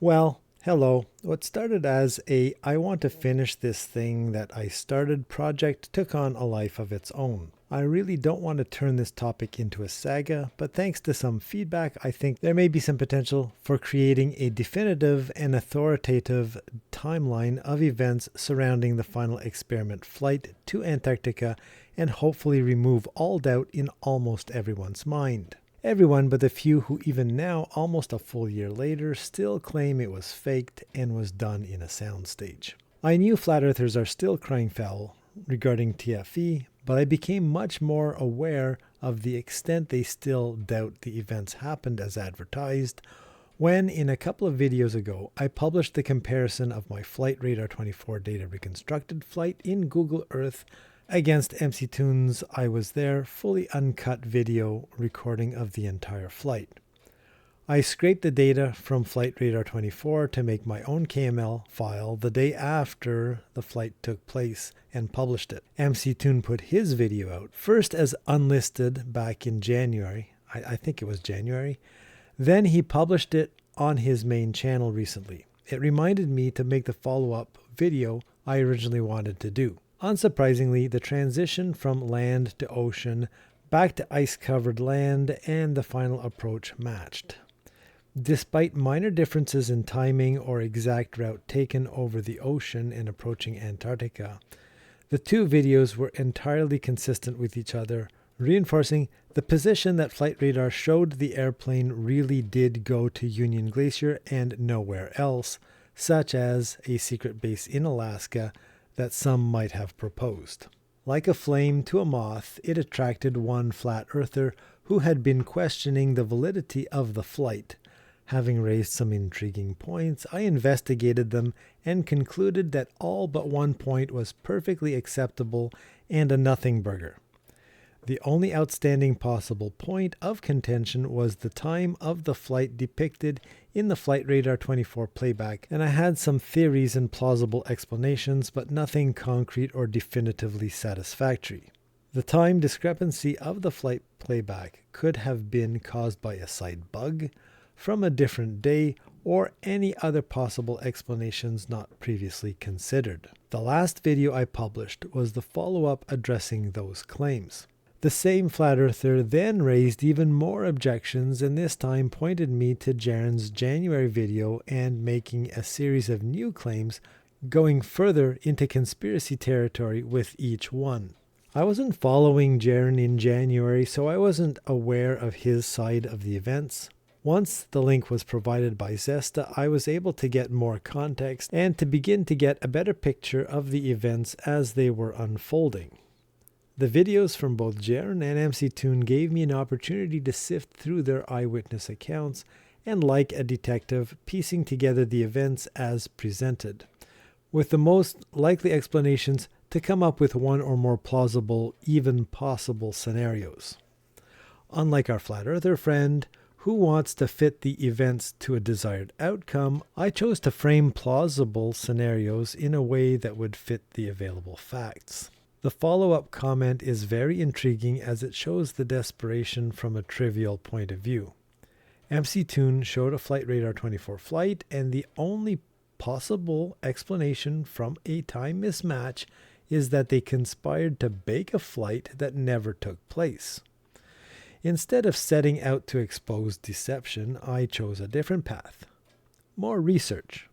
Well, hello. What started as a I want to finish this thing that I started project took on a life of its own. I really don't want to turn this topic into a saga, but thanks to some feedback, I think there may be some potential for creating a definitive and authoritative timeline of events surrounding the final experiment flight to Antarctica and hopefully remove all doubt in almost everyone's mind. Everyone but the few who even now, almost a full year later, still claim it was faked and was done in a soundstage. I knew flat earthers are still crying foul regarding TFE, but I became much more aware of the extent they still doubt the events happened as advertised when, in a couple of videos ago, I published the comparison of my Flight Radar 24 data reconstructed flight in Google Earth against MC Toon's I Was There fully uncut video recording of the entire flight. I scraped the data from Flight Radar 24 to make my own KML file the day after the flight took place and published it. MC Toon put his video out, first as unlisted back in January, I think it was January, then he published it on his main channel recently. It reminded me to make the follow-up video I originally wanted to do. Unsurprisingly, the transition from land to ocean, back to ice-covered land, and the final approach matched. Despite minor differences in timing or exact route taken over the ocean and approaching Antarctica, the two videos were entirely consistent with each other, reinforcing the position that Flight Radar showed the airplane really did go to Union Glacier and nowhere else, such as a secret base in Alaska that some might have proposed. Like a flame to a moth, it attracted one flat earther who had been questioning the validity of the flight. Having raised some intriguing points, I investigated them and concluded that all but one point was perfectly acceptable and a nothing burger. The only outstanding possible point of contention was the time of the flight depicted in the Flight Radar 24 playback, and I had some theories and plausible explanations, but nothing concrete or definitively satisfactory. The time discrepancy of the flight playback could have been caused by a side bug, from a different day, or any other possible explanations not previously considered. The last video I published was the follow-up addressing those claims. The same flat earther then raised even more objections and this time pointed me to Jaren's January video and making a series of new claims going further into conspiracy territory with each one. I wasn't following Jaren in January, so I wasn't aware of his side of the events. Once the link was provided by Zesta, I was able to get more context and to begin to get a better picture of the events as they were unfolding. The videos from both Jaren and MC Toon gave me an opportunity to sift through their eyewitness accounts and, like a detective, piecing together the events as presented, with the most likely explanations to come up with one or more plausible, even possible scenarios. Unlike our flat earther friend, who wants to fit the events to a desired outcome, I chose to frame plausible scenarios in a way that would fit the available facts. The follow-up comment is very intriguing as it shows the desperation from a trivial point of view. MC Toon showed a Flight Radar 24 flight, and the only possible explanation from a time mismatch is that they conspired to bake a flight that never took place. Instead of setting out to expose deception, I chose a different path. More research.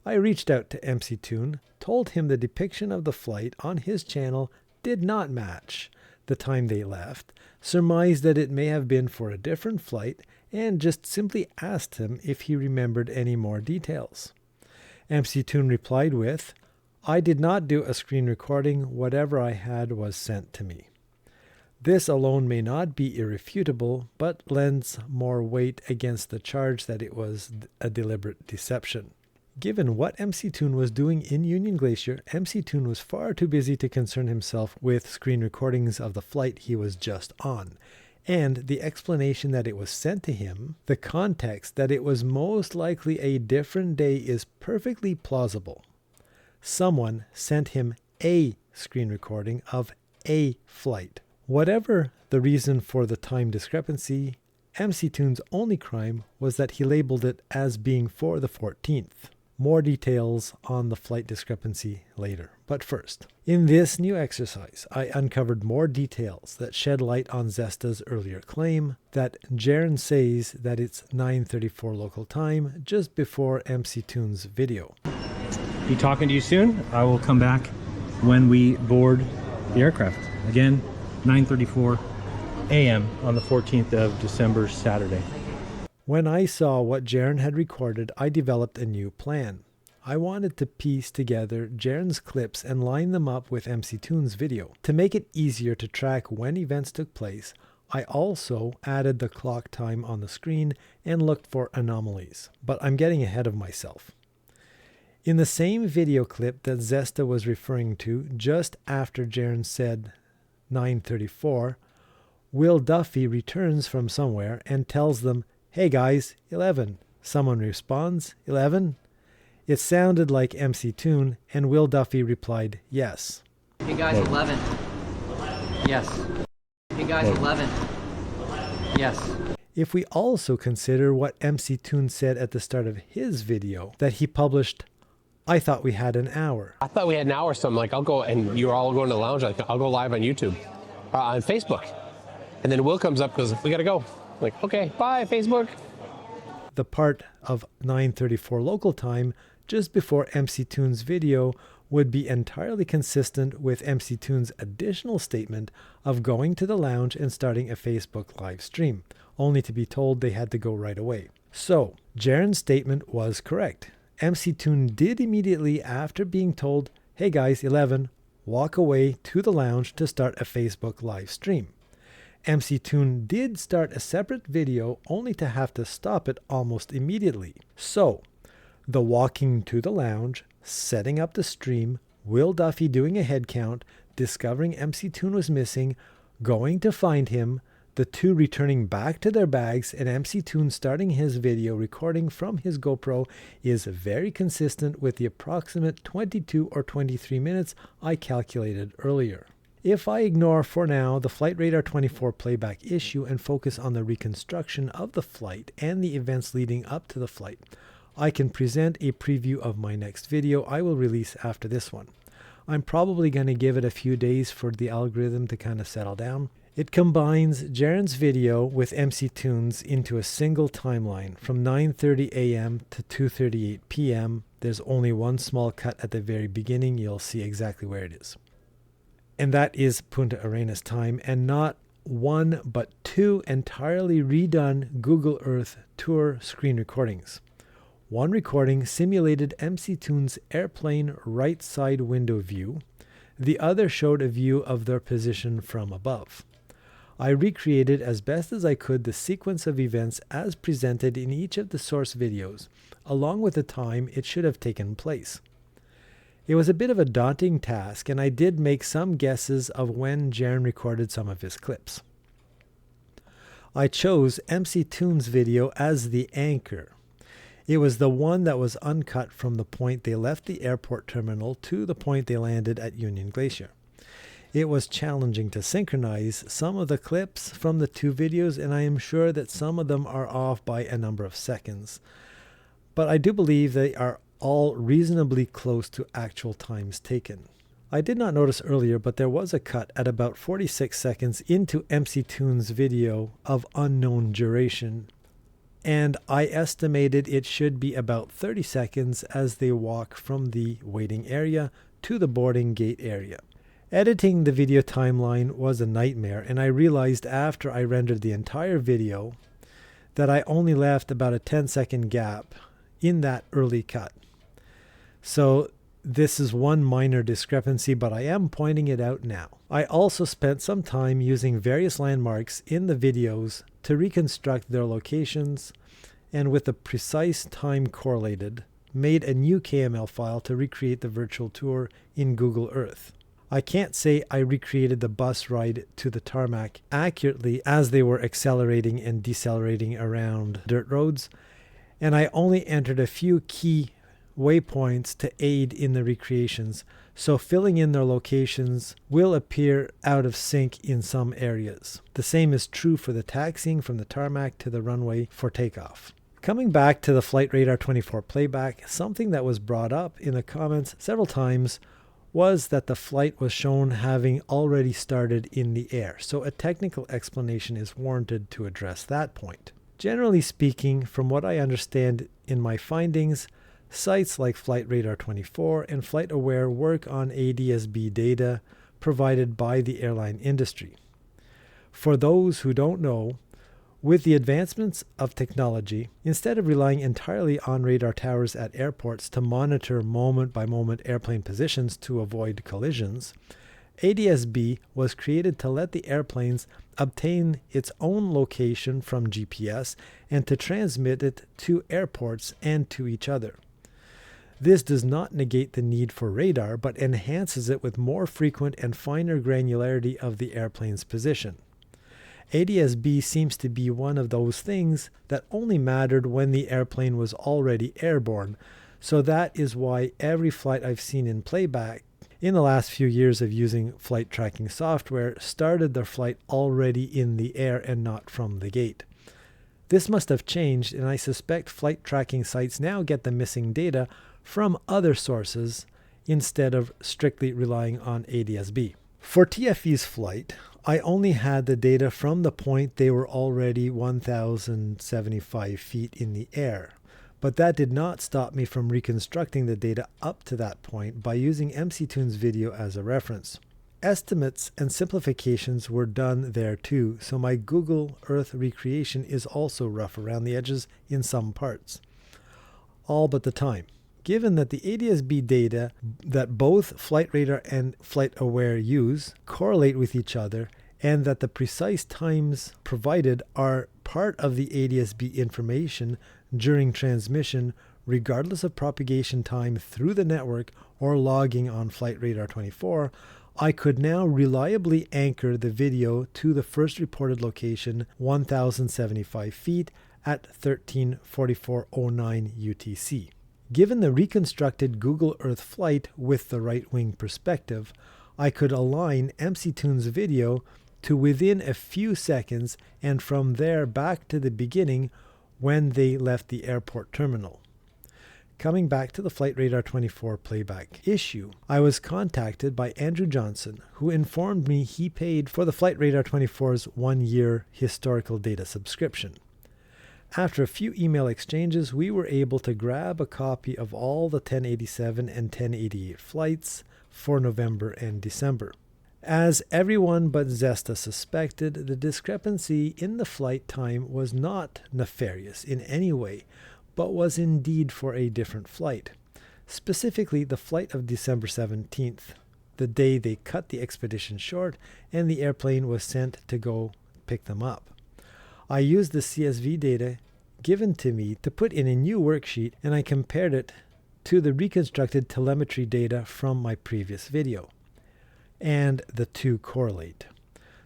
I reached out to MC Toon, told him the depiction of the flight on his channel did not match the time they left, surmised that it may have been for a different flight, and just simply asked him if he remembered any more details. MC Toon replied with, "I did not do a screen recording, whatever I had was sent to me." This alone may not be irrefutable, but lends more weight against the charge that it was a deliberate deception. Given what MC Toon was doing in Union Glacier, MC Toon was far too busy to concern himself with screen recordings of the flight he was just on, and the explanation that it was sent to him, the context that it was most likely a different day is perfectly plausible. Someone sent him a screen recording of a flight. Whatever the reason for the time discrepancy, MC2's only crime was that he labeled it as being for the 14th. More details on the flight discrepancy later. But first, in this new exercise, I uncovered more details that shed light on Zesta's earlier claim that Jaren says that it's 9:34 local time just before MC2's video. Be talking to you soon. I will come back when we board the aircraft. Again, 9:34 a.m. on the 14th of December, Saturday. When I saw what Jaren had recorded, I developed a new plan. I wanted to piece together Jaren's clips and line them up with MC2's video. To make it easier to track when events took place, I also added the clock time on the screen and looked for anomalies. But I'm getting ahead of myself. In the same video clip that Zesta was referring to just after Jaren said 9:34, Will Duffy returns from somewhere and tells them, "Hey guys, 11. Someone responds, 11? It sounded like MC2, and Will Duffy replied, yes. Hey guys, 11. Yes. Hey guys, 11. Yes. If we also consider what MC2 said at the start of his video that he published, I thought we had an hour. I thought we had an hour, so I'm like, I'll go, and you're all going to the lounge, I'll go live on YouTube, on Facebook. And then Will comes up because we got to go. I'm like, okay, bye, Facebook. The part of 9:34 local time just before MC2's video would be entirely consistent with MC2's additional statement of going to the lounge and starting a Facebook live stream, only to be told they had to go right away. So, Jaren's statement was correct. MC2 did immediately after being told, "Hey guys, 11, walk away to the lounge to start a Facebook live stream." MC2 did start a separate video only to have to stop it almost immediately. So, the walking to the lounge, setting up the stream, Will Duffy doing a head count, discovering MC2 was missing, going to find him, the two returning back to their bags, and MC2 starting his video recording from his GoPro is very consistent with the approximate 22 or 23 minutes I calculated earlier. If I ignore for now the Flight Radar 24 playback issue and focus on the reconstruction of the flight and the events leading up to the flight, I can present a preview of my next video I will release after this one. I'm probably going to give it a few days for the algorithm to kind of settle down. It combines Jaren's video with MC2's into a single timeline from 9:30 a.m. to 2:38 p.m. There's only one small cut at the very beginning. You'll see exactly where it is. And that is Punta Arenas time, and not one but two entirely redone Google Earth tour screen recordings. One recording simulated MC2's airplane right side window view. The other showed a view of their position from above. I recreated as best as I could the sequence of events as presented in each of the source videos, along with the time it should have taken place. It was a bit of a daunting task, and I did make some guesses of when Jaren recorded some of his clips. I chose MC2's video as the anchor. It was the one that was uncut from the point they left the airport terminal to the point they landed at Union Glacier. It was challenging to synchronize some of the clips from the two videos, and I am sure that some of them are off by a number of seconds. But I do believe they are all reasonably close to actual times taken. I did not notice earlier, but there was a cut at about 46 seconds into MC2's video of unknown duration, and I estimated it should be about 30 seconds as they walk from the waiting area to the boarding gate area. Editing the video timeline was a nightmare, and I realized after I rendered the entire video that I only left about a 10-second gap in that early cut. So this is one minor discrepancy, but I am pointing it out now. I also spent some time using various landmarks in the videos to reconstruct their locations, and with the precise time correlated, made a new KML file to recreate the virtual tour in Google Earth. I can't say I recreated the bus ride to the tarmac accurately as they were accelerating and decelerating around dirt roads, and I only entered a few key waypoints to aid in the recreations, so filling in their locations will appear out of sync in some areas. The same is true for the taxiing from the tarmac to the runway for takeoff. Coming back to the Flight Radar 24 playback, something that was brought up in the comments several times was that the flight was shown having already started in the air, so a technical explanation is warranted to address that point. Generally speaking, from what I understand in my findings, sites like Flight Radar 24 and FlightAware work on ADS-B data provided by the airline industry. For those who don't know, with the advancements of technology, instead of relying entirely on radar towers at airports to monitor moment-by-moment airplane positions to avoid collisions, ADS-B was created to let the airplanes obtain its own location from GPS and to transmit it to airports and to each other. This does not negate the need for radar, but enhances it with more frequent and finer granularity of the airplane's position. ADS-B seems to be one of those things that only mattered when the airplane was already airborne, so that is why every flight I've seen in playback in the last few years of using flight tracking software started their flight already in the air and not from the gate. This must have changed, and I suspect flight tracking sites now get the missing data from other sources instead of strictly relying on ADS-B. For TFE's flight, I only had the data from the point they were already 1,075 feet in the air, but that did not stop me from reconstructing the data up to that point by using MC-Tune's video as a reference. Estimates and simplifications were done there too, so my Google Earth recreation is also rough around the edges in some parts. All but the time. Given that the ADS-B data that both Flight Radar and FlightAware use correlate with each other, and that the precise times provided are part of the ADS-B information during transmission, regardless of propagation time through the network or logging on Flight Radar 24, I could now reliably anchor the video to the first reported location, 1,075 feet at 13:44:09 UTC. Given the reconstructed Google Earth flight with the right wing perspective, I could align MC-Tune's video to within a few seconds and from there back to the beginning when they left the airport terminal. Coming back to the Flight Radar 24 playback issue, I was contacted by Andrew Johnson, who informed me he paid for the Flight Radar 24's 1-year historical data subscription. After a few email exchanges, we were able to grab a copy of all the 1087 and 1088 flights for November and December. As everyone but Zesta suspected, the discrepancy in the flight time was not nefarious in any way, but was indeed for a different flight. Specifically, the flight of December 17th, the day they cut the expedition short and the airplane was sent to go pick them up. I used the CSV data given to me to put in a new worksheet, and I compared it to the reconstructed telemetry data from my previous video. And the two correlate.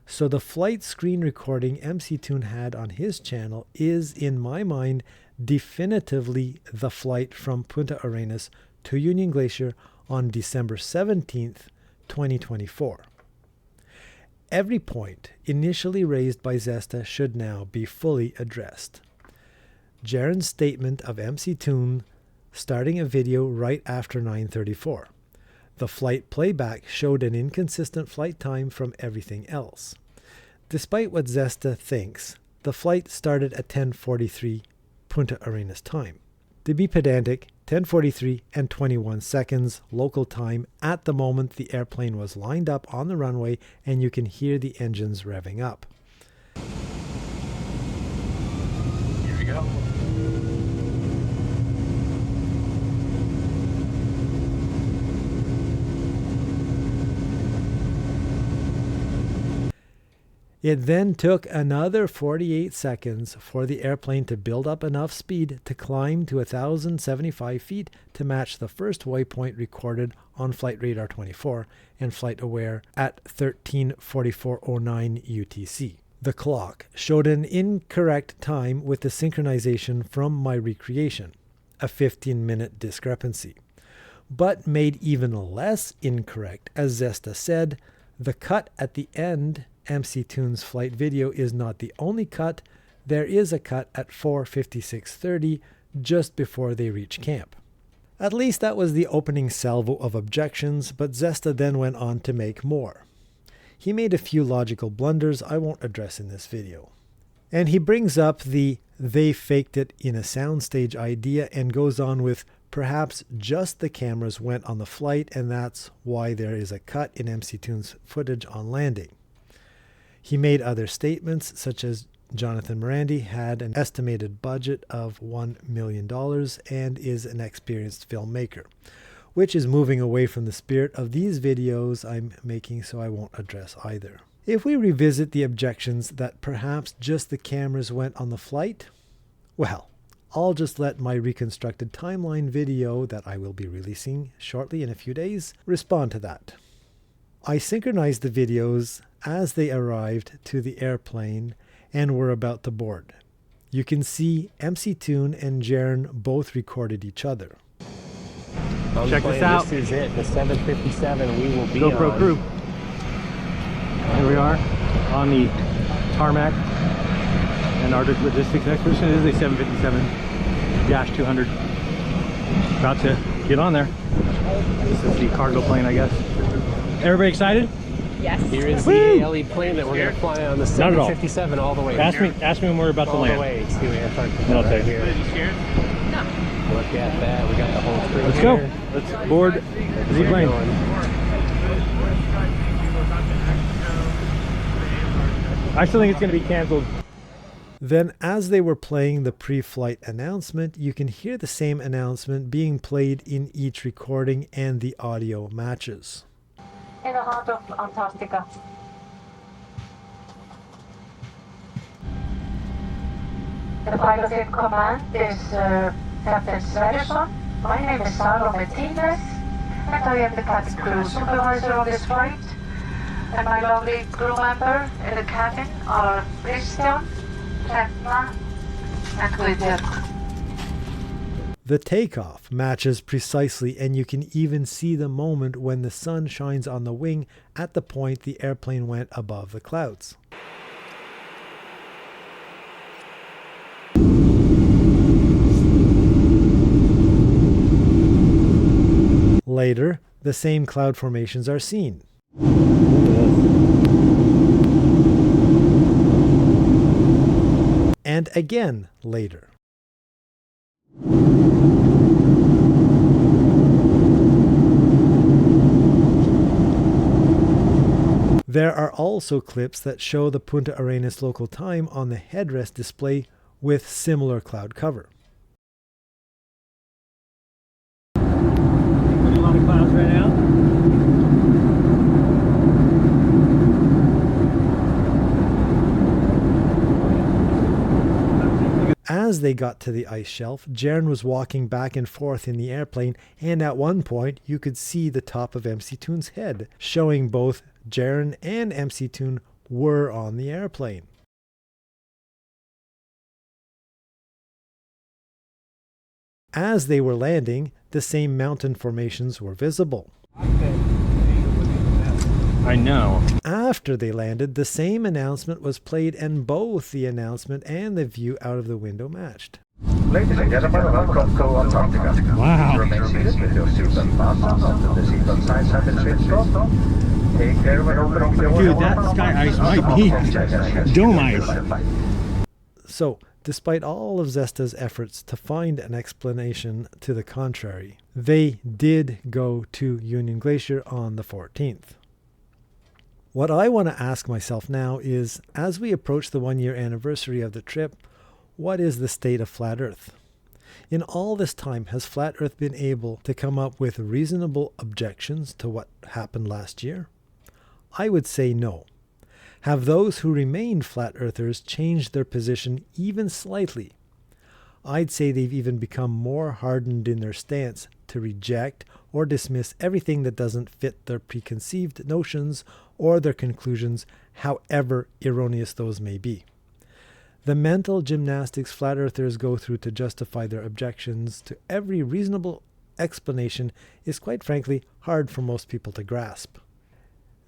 So the flight screen recording MC-Tune had on his channel is, in my mind, definitively the flight from Punta Arenas to Union Glacier on December 17th, 2024. Every point initially raised by Zesta should now be fully addressed. Jaren's statement of MC-Tune starting a video right after 9:34. The flight playback showed an inconsistent flight time from everything else. Despite what Zesta thinks, the flight started at 10:43 Punta Arenas time. To be pedantic, 10:43 and 21 seconds local time at the moment the airplane was lined up on the runway and you can hear the engines revving up. Here we go. It then took another 48 seconds for the airplane to build up enough speed to climb to 1,075 feet to match the first waypoint recorded on Flight Radar 24 and FlightAware at 13:44:09 UTC. The clock showed an incorrect time with the synchronization from my recreation. a 15-minute discrepancy. But made even less incorrect, as Zesta said, the cut at the end, MC Toon's flight video, is not the only cut. There is a cut at 4:56:30 just before they reach camp. At least that was the opening salvo of objections, but Zesta then went on to make more. He made a few logical blunders I won't address in this video. And he brings up the "they faked it in a soundstage" idea and goes on with perhaps just the cameras went on the flight and that's why there is a cut in MC Toon's footage on landing. He made other statements such as Jonathan Morandi had an estimated budget of $1 million and is an experienced filmmaker, which is moving away from the spirit of these videos I'm making, so I won't address either. If we revisit the objections that perhaps just the cameras went on the flight, well, I'll just let my reconstructed timeline video that I will be releasing shortly in a few days respond to that. I synchronized the videos as they arrived to the airplane and were about to board. You can see MC Toon and Jaren both recorded each other. Check this out. This is it, the 757 we will be GoPro on. crew. Here we are on the tarmac. Antarctic Logistics Expedition. It is a 757-200. About to get on there. This is the cargo plane, I guess. Everybody excited? Yes. Here is Woo! the ALE plane that we're going to fly on the 757 all the way. Ask me when we're about to all land. the way to Antarctica. And I'll tell right you. here. No. Look at that. We got the whole crew Let's here. go. Let's board the We're plane. going. I still think it's going to be canceled. Then as they were playing the pre-flight announcement, you can hear the same announcement being played in each recording and the audio matches. In the heart of Antarctica. The pilot in command is Captain Sverrisson. My name is Sara Martinez, and I am the cabin crew supervisor on this flight. And my lovely crew member in the cabin are Christian, Ragnar, and Gudrun. The takeoff matches precisely, and you can even see the moment when the sun shines on the wing at the point the airplane went above the clouds. Later, the same cloud formations are seen. And again later. There are also clips that show the Punta Arenas local time on the headrest display with similar cloud cover. A lot of clouds right now. As they got to the ice shelf, Jaren was walking back and forth in the airplane, and at one point you could see the top of MC Toon's head, showing both Jaren and MC Toon were on the airplane. As they were landing, the same mountain formations were visible. I know. After they landed, the same announcement was played, and both the announcement and the view out of the window matched. Ladies and gentlemen, welcome to Antarctica. Wow. Remain seated with your seatbelt fastened until the seatbelt signs have been switched off. Take care when opening the door. Dude, that sky ice might be dome ice. So, despite all of Zesta's efforts to find an explanation to the contrary, they did go to Union Glacier on the 14th. What I want to ask myself now is, as we approach the 1-year anniversary of the trip, what is the state of Flat Earth? In all this time, has Flat Earth been able to come up with reasonable objections to what happened last year? I would say no. Have those who remained Flat Earthers changed their position even slightly? I'd say they've even become more hardened in their stance to reject or dismiss everything that doesn't fit their preconceived notions or their conclusions, however erroneous those may be. The mental gymnastics flat earthers go through to justify their objections to every reasonable explanation is quite frankly hard for most people to grasp.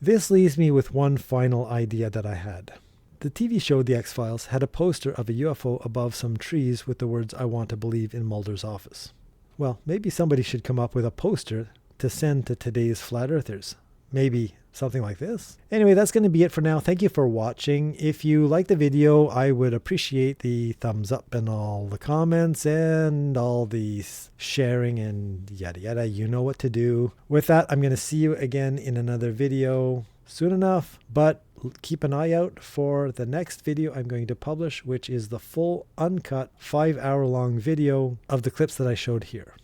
This leaves me with one final idea that I had. The TV show The X-Files had a poster of a UFO above some trees with the words "I want to believe" in Mulder's office. Well, maybe somebody should come up with a poster to send to today's flat earthers. Maybe something like this. Anyway, that's going to be it for now. Thank you for watching. If you like the video, I would appreciate the thumbs up and all the comments and all the sharing and yada yada. You know what to do. With that, I'm going to see you again in another video soon enough, but keep an eye out for the next video I'm going to publish, which is the full uncut 5-hour long video of the clips that I showed here.